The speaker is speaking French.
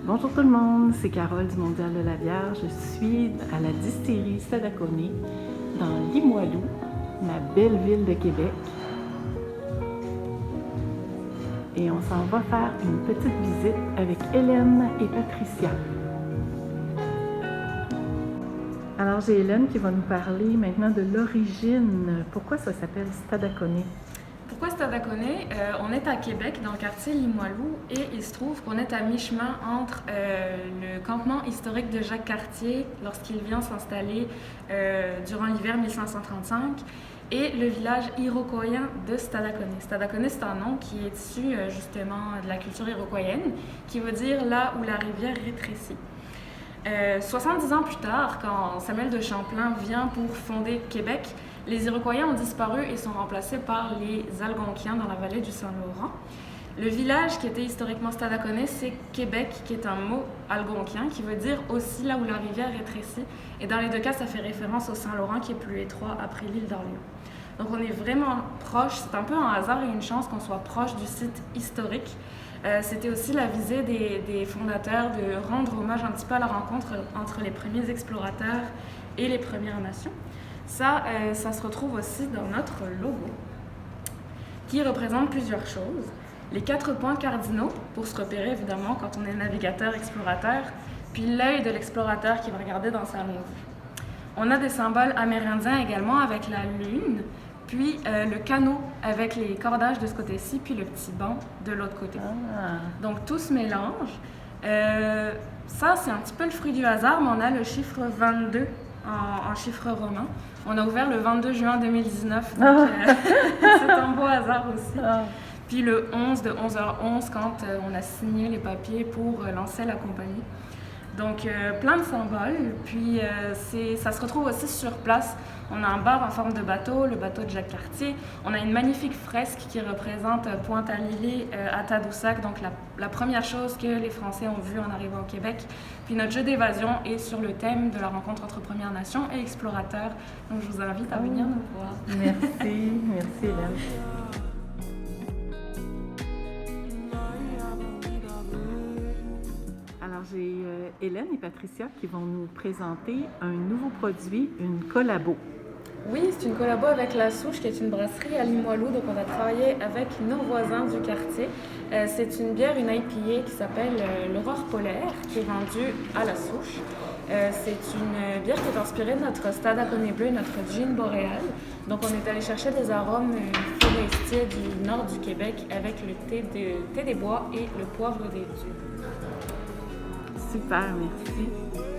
Bonjour tout le monde, c'est Carole du Mondial de la bière. Je suis à la distillerie Stadacone dans Limoilou, ma belle ville de Québec. Et on s'en va faire une petite visite avec Hélène et Patricia. Alors j'ai Hélène qui va nous parler maintenant de l'origine. Pourquoi ça s'appelle Stadacone? Pourquoi Stadacone? On est à Québec, dans le quartier Limoilou, et il se trouve qu'on est à mi-chemin entre le campement historique de Jacques Cartier, lorsqu'il vient s'installer durant l'hiver 1535, et le village iroquoien de Stadacone. Stadacone, c'est un nom qui est issu justement de la culture iroquoienne, qui veut dire là où la rivière rétrécit. 70 ans plus tard, quand Samuel de Champlain vient pour fonder Québec, les Iroquois ont disparu et sont remplacés par les Algonquiens dans la vallée du Saint-Laurent. Le village qui était historiquement Stadacone, c'est Québec, qui est un mot algonquien qui veut dire aussi là où la rivière rétrécit. Et dans les deux cas, ça fait référence au Saint-Laurent qui est plus étroit après l'île d'Orléans. Donc on est vraiment proche, c'est un peu un hasard et une chance qu'on soit proche du site historique. C'était aussi la visée des fondateurs de rendre hommage un petit peu à la rencontre entre les premiers explorateurs et les Premières Nations. Ça se retrouve aussi dans notre logo, qui représente plusieurs choses. Les 4 points cardinaux, pour se repérer évidemment quand on est navigateur-explorateur, puis l'œil de l'explorateur qui va regarder dans sa longue vue. On a des symboles amérindiens également avec la lune, puis le canot avec les cordages de ce côté-ci, puis le petit banc de l'autre côté. Donc tout se mélange. Ça, c'est un petit peu le fruit du hasard, mais on a le chiffre 22 en chiffre romain. On a ouvert le 22 juin 2019, donc c'est un beau hasard aussi. Puis le 11 de 11h11 quand on a signé les papiers pour lancer la compagnie. Donc plein de symboles, puis ça se retrouve aussi sur place. On a un bar en forme de bateau, le bateau de Jacques Cartier. On a une magnifique fresque qui représente Pointe-à-l'Île à Tadoussac, donc la première chose que les Français ont vue en arrivant au Québec. Puis notre jeu d'évasion est sur le thème de la rencontre entre Premières Nations et explorateurs. Donc je vous invite à venir nous voir. Merci Hélène. Alors j'ai Hélène et Patricia qui vont nous présenter un nouveau produit, une collabo. Oui, c'est une collabo avec La Souche, qui est une brasserie à Limoilou. Donc, on a travaillé avec nos voisins du quartier. C'est une bière, une IPA qui s'appelle l'Aurore polaire, qui est vendue à La Souche. C'est une bière qui est inspirée de notre Stadacone bleu, notre gin boréal. Donc, on est allé chercher des arômes forestiers du nord du Québec avec le thé des bois et le poivre des dieux. Super, merci.